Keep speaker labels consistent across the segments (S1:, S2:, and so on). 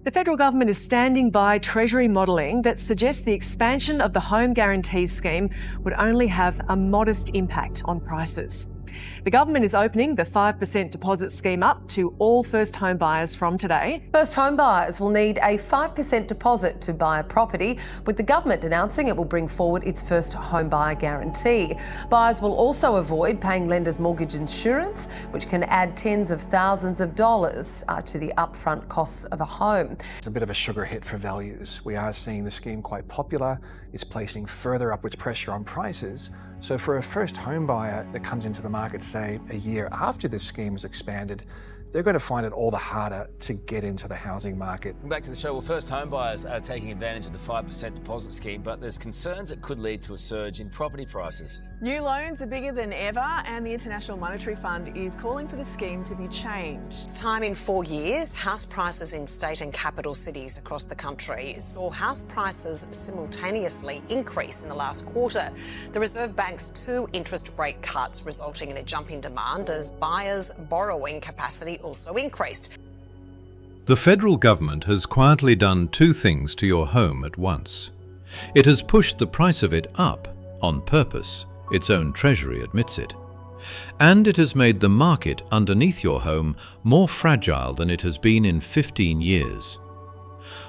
S1: The federal government is standing by Treasury modelling that suggests the expansion of the home guarantee scheme would only have a modest impact on prices. The government is opening the 5% deposit scheme up to all first home buyers from today.
S2: First home buyers will need a 5% deposit to buy a property, with the government announcing it will bring forward its first home buyer guarantee. Buyers will also avoid paying lenders' mortgage insurance, which can add tens of thousands of dollars to the upfront costs of a home.
S3: It's a bit of a sugar hit for values. We are seeing the scheme quite popular. It's placing further upwards pressure on prices. So for a first home buyer that comes into the market, say, a year after this scheme is expanded, they're going to find it all the harder to get into the housing market.
S4: Back to the show. Well, first home buyers are taking advantage of the 5% deposit scheme, but there's concerns it could lead to a surge in property prices.
S5: New loans are bigger than ever, and the International Monetary Fund is calling for the scheme to be changed.
S6: First time in 4 years, house prices in state and capital cities across the country saw house prices simultaneously increase in the last quarter. The Reserve Bank's 2 interest rate cuts resulting in a jump in demand as buyers' borrowing capacity also increased.
S7: The federal government has quietly done 2 things to your home at once. It has pushed the price of it up on purpose. Its own Treasury admits it. And it has made the market underneath your home more fragile than it has been in 15 years.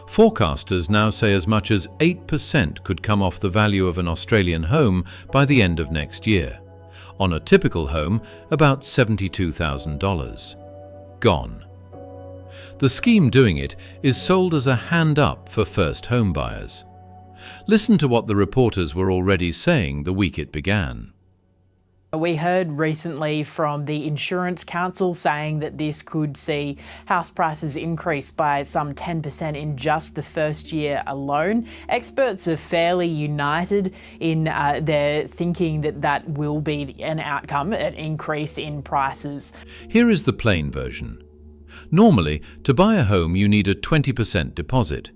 S7: Forecasters now say as much as 8% could come off the value of an Australian home by the end of next year. On a typical home, about $72,000. Gone. The scheme doing it is sold as a hand up for first home buyers. Listen to what the reporters were already saying the week it began.
S8: We heard recently from the Insurance Council saying that this could see house prices increase by some 10% in just the first year alone. Experts are fairly united in their thinking that that will be an outcome, an increase in prices.
S7: Here is the plain version. Normally, to buy a home you need a 20% deposit.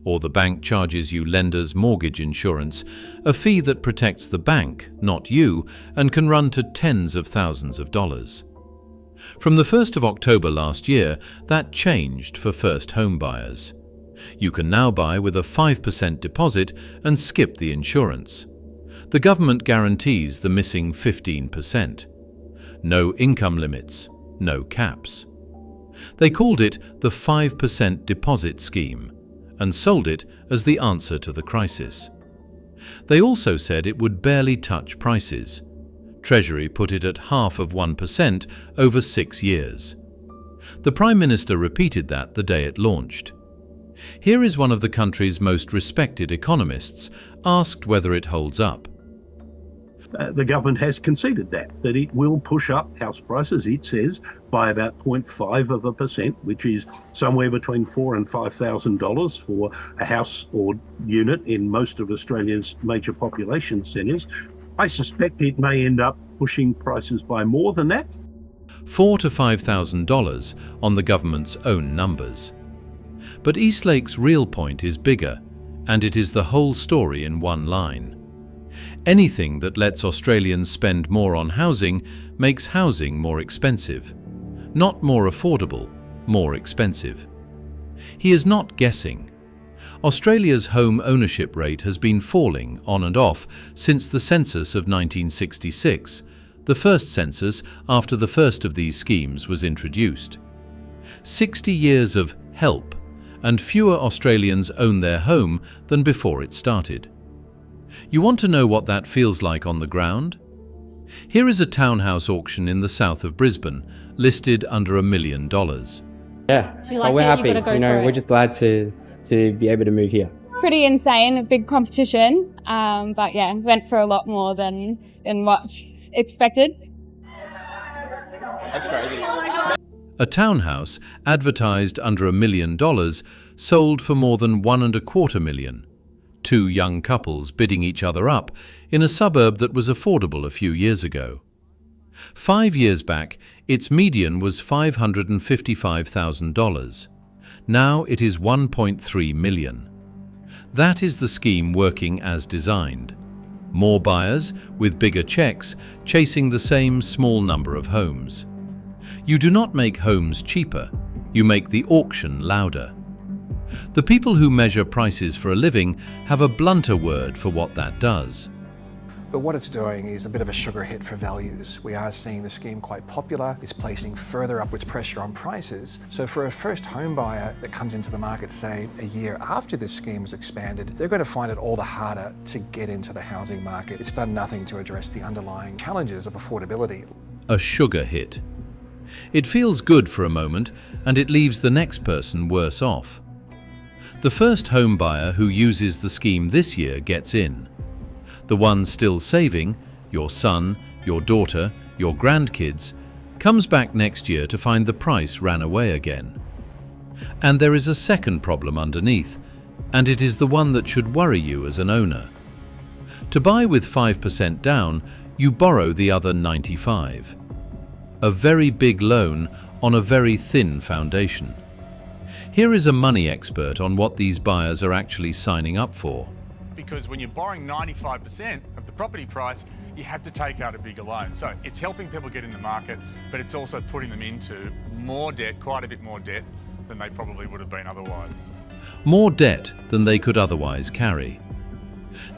S7: Or the bank charges you lender's mortgage insurance, a fee that protects the bank, not you, and can run to tens of thousands of dollars. From the 1st of October last year, that changed for first home buyers. You can now buy with a 5% deposit and skip the insurance. The government guarantees the missing 15%. No income limits, no caps. They called it the 5% deposit scheme and sold it as the answer to the crisis. They also said it would barely touch prices. Treasury put it at half of 1% over 6 years. The Prime Minister repeated that the day it launched. Here is one of the country's most respected economists asked whether it holds up.
S9: The government has conceded that it will push up house prices, it says, by about 0.5%, which is somewhere between $4,000 and $5,000 for a house or unit in most of Australia's major population centres. I suspect it may end up pushing prices by more than that.
S7: $4,000 to $5,000 on the government's own numbers. But Eslake's real point is bigger, and it is the whole story in one line. Anything that lets Australians spend more on housing makes housing more expensive. Not more affordable, more expensive. He is not guessing. Australia's home ownership rate has been falling on and off since the census of 1966, the first census after the first of these schemes was introduced. 60 years of help, and fewer Australians own their home than before it started. You want to know what that feels like on the ground? Here is a townhouse auction in the south of Brisbane, listed under $1 million.
S10: Yeah, we're happy. We're just glad to be able to move here.
S11: Pretty insane, a big competition, but yeah, went for a lot more than what expected.
S10: That's crazy.
S7: A townhouse advertised under $1 million sold for more than $1.25 million. 2 young couples bidding each other up in a suburb that was affordable a few years ago. 5 years back, its median was $555,000. Now it is $1.3 million. That is the scheme working as designed. More buyers, with bigger checks, chasing the same small number of homes. You do not make homes cheaper, you make the auction louder. The people who measure prices for a living have a blunter word for what that does.
S3: But what it's doing is a bit of a sugar hit for values. We are seeing the scheme quite popular. It's placing further upwards pressure on prices. So for a first home buyer that comes into the market, say, a year after this scheme was expanded, they're going to find it all the harder to get into the housing market. It's done nothing to address the underlying challenges of affordability.
S7: A sugar hit. It feels good for a moment, and it leaves the next person worse off. The first home buyer who uses the scheme this year gets in. The one still saving, your son, your daughter, your grandkids, comes back next year to find the price ran away again. And there is a second problem underneath, and it is the one that should worry you as an owner. To buy with 5% down, you borrow the other 95%. A very big loan on a very thin foundation. Here is a money expert on what these buyers are actually signing up for.
S12: Because when you're borrowing 95% of the property price, you have to take out a bigger loan. So it's helping people get in the market, but it's also putting them into more debt, quite a bit more debt than they probably would have been otherwise.
S7: More debt than they could otherwise carry.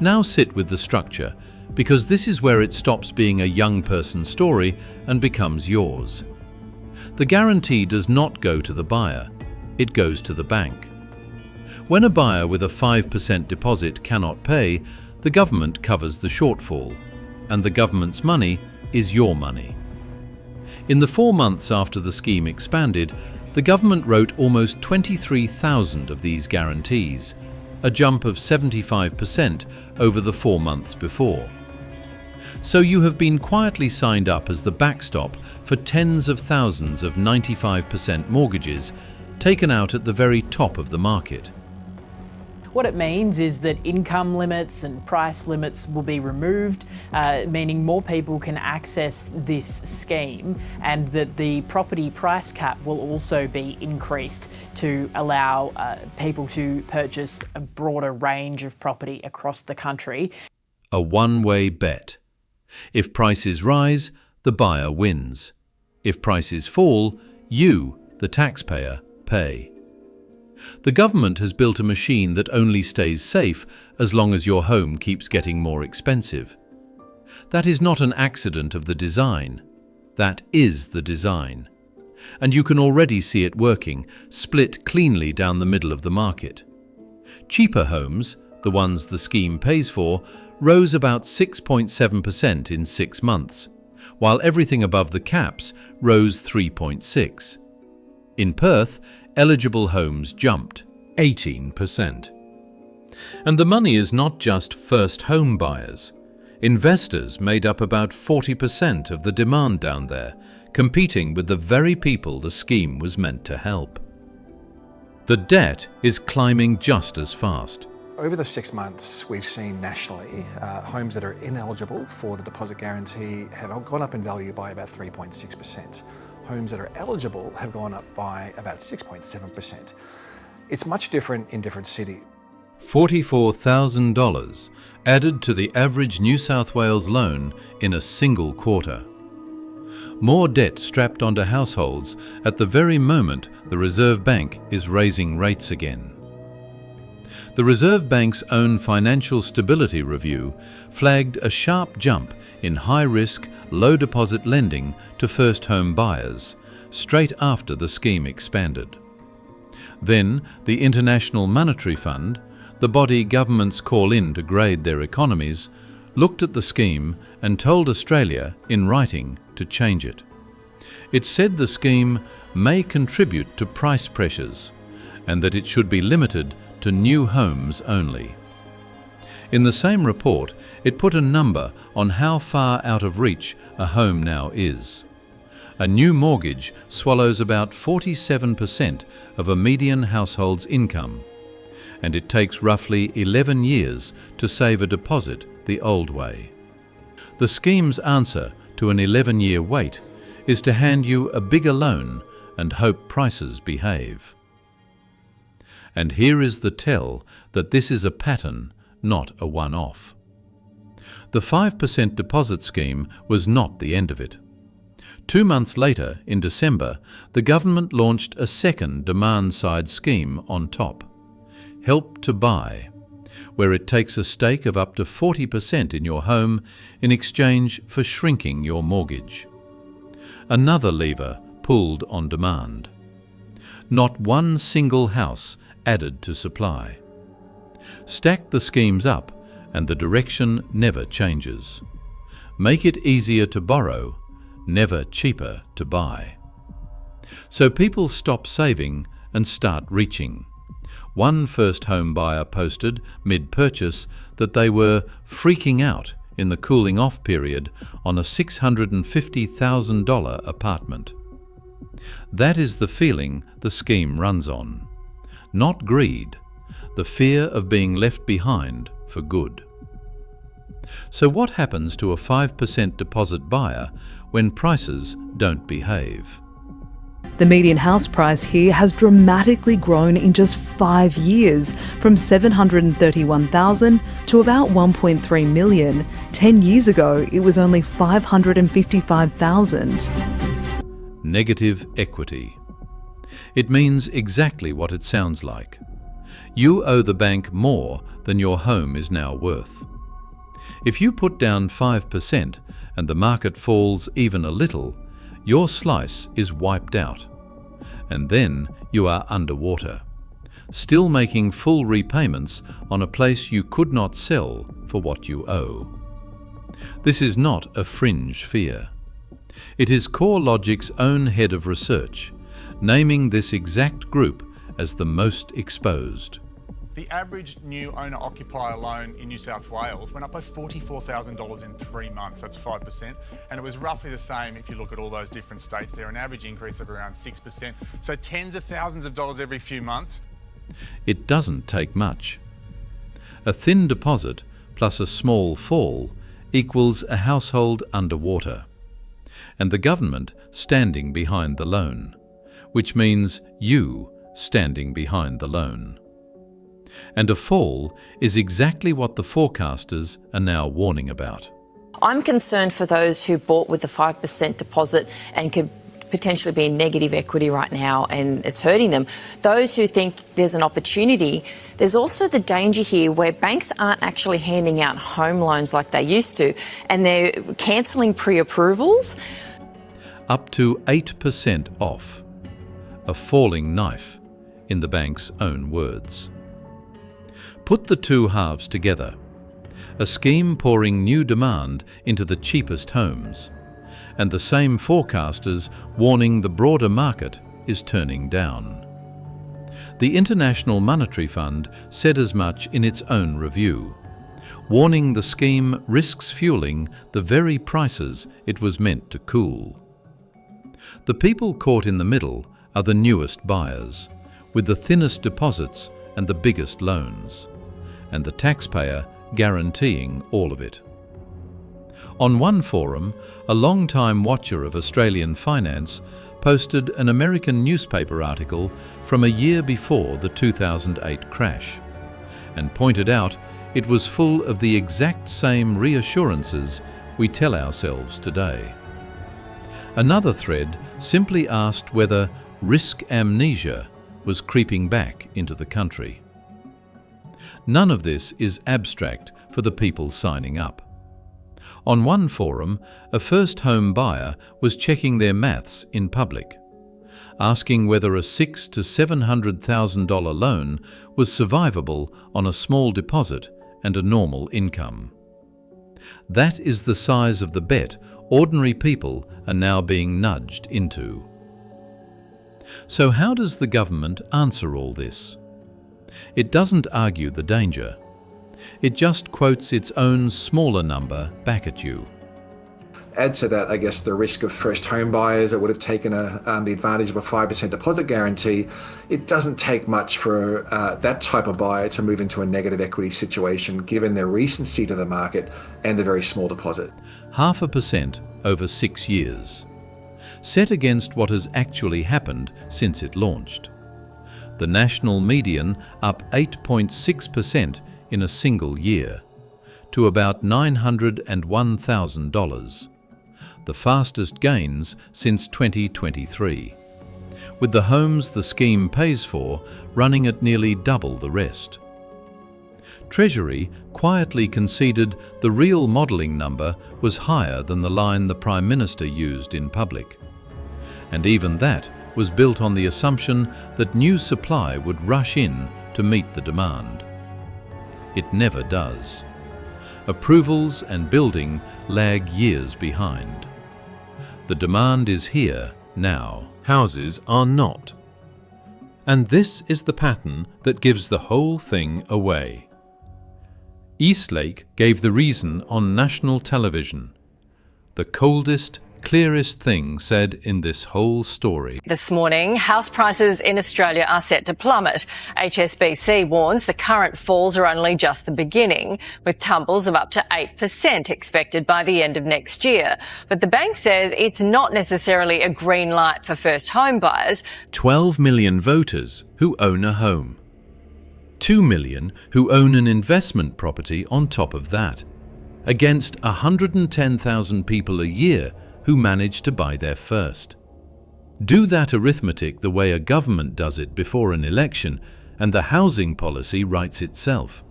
S7: Now sit with the structure, because this is where it stops being a young person's story and becomes yours. The guarantee does not go to the buyer, it goes to the bank. When a buyer with a 5% deposit cannot pay, the government covers the shortfall, and the government's money is your money. In the 4 months after the scheme expanded, the government wrote almost 23,000 of these guarantees, a jump of 75% over the 4 months before. So you have been quietly signed up as the backstop for tens of thousands of 95% mortgages taken out at the very top of the market.
S8: What it means is that income limits and price limits will be removed, meaning more people can access this scheme, and that the property price cap will also be increased to allow people to purchase a broader range of property across the country.
S7: A one-way bet. If prices rise, the buyer wins. If prices fall, you, the taxpayer, pay. The government has built a machine that only stays safe as long as your home keeps getting more expensive. That is not an accident of the design. That is the design. And you can already see it working, split cleanly down the middle of the market. Cheaper homes, the ones the scheme pays for, rose about 6.7% in 6 months, while everything above the caps rose 3.6%. In Perth, eligible homes jumped 18%. And the money is not just first home buyers. Investors made up about 40% of the demand down there, competing with the very people the scheme was meant to help. The debt is climbing just as fast.
S3: Over the 6 months, we've seen nationally homes that are ineligible for the deposit guarantee have gone up in value by about 3.6%. Homes that are eligible have gone up by about 6.7%. It's much different in different cities.
S7: $44,000 added to the average New South Wales loan in a single quarter. More debt strapped onto households at the very moment the Reserve Bank is raising rates again. The Reserve Bank's own Financial Stability Review flagged a sharp jump in high-risk, low-deposit lending to first-home buyers straight after the scheme expanded. Then, the International Monetary Fund, the body governments call in to grade their economies, looked at the scheme and told Australia, in writing, to change it. It said the scheme may contribute to price pressures and that it should be limited to new homes only. In the same report, it put a number on how far out of reach a home now is. A new mortgage swallows about 47% of a median household's income, and it takes roughly 11 years to save a deposit the old way. The scheme's answer to an 11-year wait is to hand you a bigger loan and hope prices behave. And here is the tell that this is a pattern, not a one-off. The 5% deposit scheme was not the end of it. 2 months later, in December, the government launched a second demand-side scheme on top. Help to Buy, where it takes a stake of up to 40% in your home in exchange for shrinking your mortgage. Another lever pulled on demand. Not one single house added to supply. Stack the schemes up and the direction never changes. Make it easier to borrow, never cheaper to buy. So people stop saving and start reaching. One first home buyer posted mid-purchase that they were freaking out in the cooling off period on a $650,000 apartment. That is the feeling the scheme runs on. Not greed, the fear of being left behind for good. So what happens to a 5% deposit buyer when prices don't behave?
S13: The median house price here has dramatically grown in just 5 years, from $731,000 to about $1.3 million. 10 years ago, it was only $555,000.
S7: Negative equity. It means exactly what it sounds like. You owe the bank more than your home is now worth. If you put down 5% and the market falls even a little, your slice is wiped out. And then you are underwater, still making full repayments on a place you could not sell for what you owe. This is not a fringe fear. It is CoreLogic's own head of research, naming this exact group as the most exposed.
S12: The average new owner-occupier loan in New South Wales went up by $44,000 in 3 months. That's 5%. And it was roughly the same if you look at all those different states. They're an average increase of around 6%. So tens of thousands of dollars every few months.
S7: It doesn't take much. A thin deposit plus a small fall equals a household underwater. And the government standing behind the loan, which means you standing behind the loan. And a fall is exactly what the forecasters are now warning about.
S14: I'm concerned for those who bought with a 5% deposit and could potentially be in negative equity right now and it's hurting them. Those who think there's an opportunity, there's also the danger here where banks aren't actually handing out home loans like they used to and they're cancelling pre-approvals.
S7: Up to 8% off. A falling knife, in the bank's own words. Put the two halves together. A scheme pouring new demand into the cheapest homes, and the same forecasters warning the broader market is turning down. The International Monetary Fund said as much in its own review, warning the scheme risks fueling the very prices it was meant to cool. The people caught in the middle are the newest buyers, with the thinnest deposits and the biggest loans, and the taxpayer guaranteeing all of it. On one forum, a long-time watcher of Australian finance posted an American newspaper article from a year before the 2008 crash, and pointed out it was full of the exact same reassurances we tell ourselves today. Another thread simply asked whether risk amnesia was creeping back into the country. None of this is abstract for the people signing up. On one forum, a first home buyer was checking their maths in public, asking whether a $600,000 to $700,000 loan was survivable on a small deposit and a normal income. That is the size of the bet ordinary people are now being nudged into. So how does the government answer all this? It doesn't argue the danger. It just quotes its own smaller number back at you.
S3: Add to that, I guess, the risk of first home buyers that would have taken the advantage of a 5% deposit guarantee. It doesn't take much for that type of buyer to move into a negative equity situation, given their recency to the market and the very small deposit.
S7: 0.5% over 6 years, set against what has actually happened since it launched. The national median up 8.6% in a single year, to about $901,000, the fastest gains since 2023. with the homes the scheme pays for running at nearly double the rest. Treasury quietly conceded the real modelling number was higher than the line the Prime Minister used in public. And even that was built on the assumption that new supply would rush in to meet the demand. It never does. Approvals and building lag years behind. The demand is here now.
S15: Houses are not. And this is the pattern that gives the whole thing away. Eslake gave the reason on national television. The coldest, clearest thing said in this whole story.
S16: This morning, house prices in Australia are set to plummet. HSBC warns the current falls are only just the beginning, with tumbles of up to 8% expected by the end of next year. But the bank says it's not necessarily a green light for first home buyers.
S7: 12 million voters who own a home. 2 million who own an investment property on top of that, against 110,000 people a year who manage to buy their first. Do that arithmetic the way a government does it before an election, and the housing policy writes itself.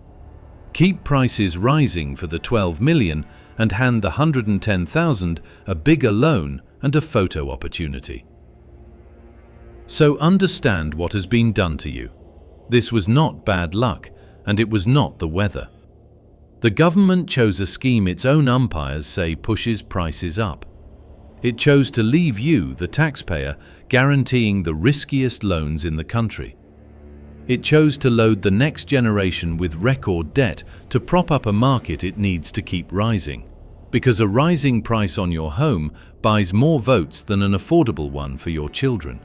S7: Keep prices rising for the 12 million and hand the 110,000 a bigger loan and a photo opportunity. So understand what has been done to you. This was not bad luck, and it was not the weather. The government chose a scheme its own umpires say pushes prices up. It chose to leave you, the taxpayer, guaranteeing the riskiest loans in the country. It chose to load the next generation with record debt to prop up a market it needs to keep rising, because a rising price on your home buys more votes than an affordable one for your children.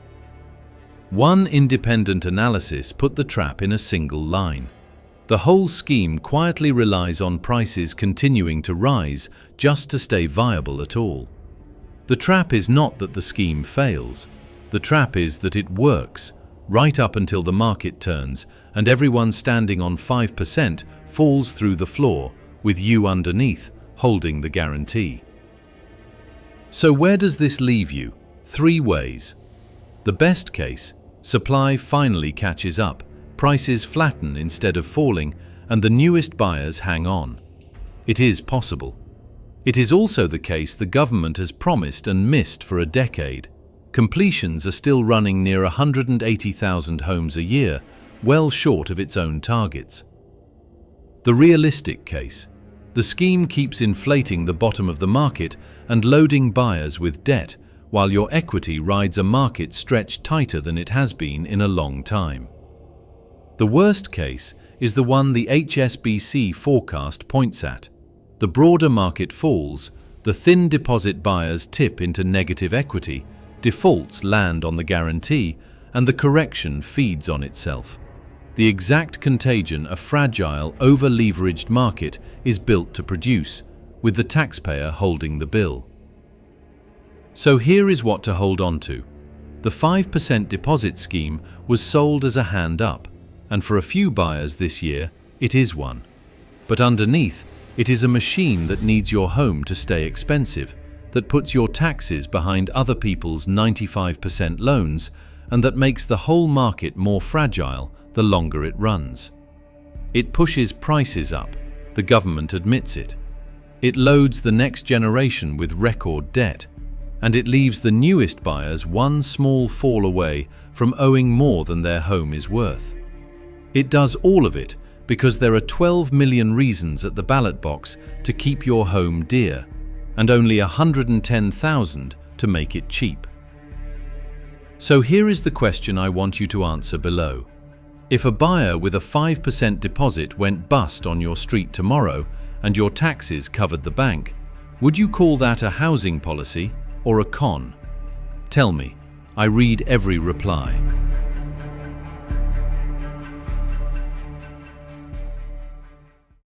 S7: One independent analysis put the trap in a single line. The whole scheme quietly relies on prices continuing to rise just to stay viable at all. The trap is not that the scheme fails. The trap is that it works, right up until the market turns and everyone standing on 5% falls through the floor, with you underneath, holding the guarantee. So where does this leave you? 3 ways. The best case, supply finally catches up, prices flatten instead of falling, and the newest buyers hang on. It is possible. It is also the case the government has promised and missed for a decade. Completions are still running near 180,000 homes a year, well short of its own targets. The realistic case. The scheme keeps inflating the bottom of the market and loading buyers with debt, while your equity rides a market stretched tighter than it has been in a long time. The worst case is the one the HSBC forecast points at. The broader market falls, the thin deposit buyers tip into negative equity, defaults land on the guarantee, and the correction feeds on itself. The exact contagion a fragile, over-leveraged market is built to produce, with the taxpayer holding the bill. So here is what to hold on to. The 5% deposit scheme was sold as a hand up, and for a few buyers this year, it is one. But underneath, it is a machine that needs your home to stay expensive, that puts your taxes behind other people's 95% loans, and that makes the whole market more fragile the longer it runs. It pushes prices up, the government admits it. It loads the next generation with record debt, and it leaves the newest buyers one small fall away from owing more than their home is worth. It does all of it because there are 12 million reasons at the ballot box to keep your home dear, and only 110,000 to make it cheap. So here is the question I want you to answer below. If a buyer with a 5% deposit went bust on your street tomorrow and your taxes covered the bank, would you call that a housing policy or a con? Tell me. I read every reply.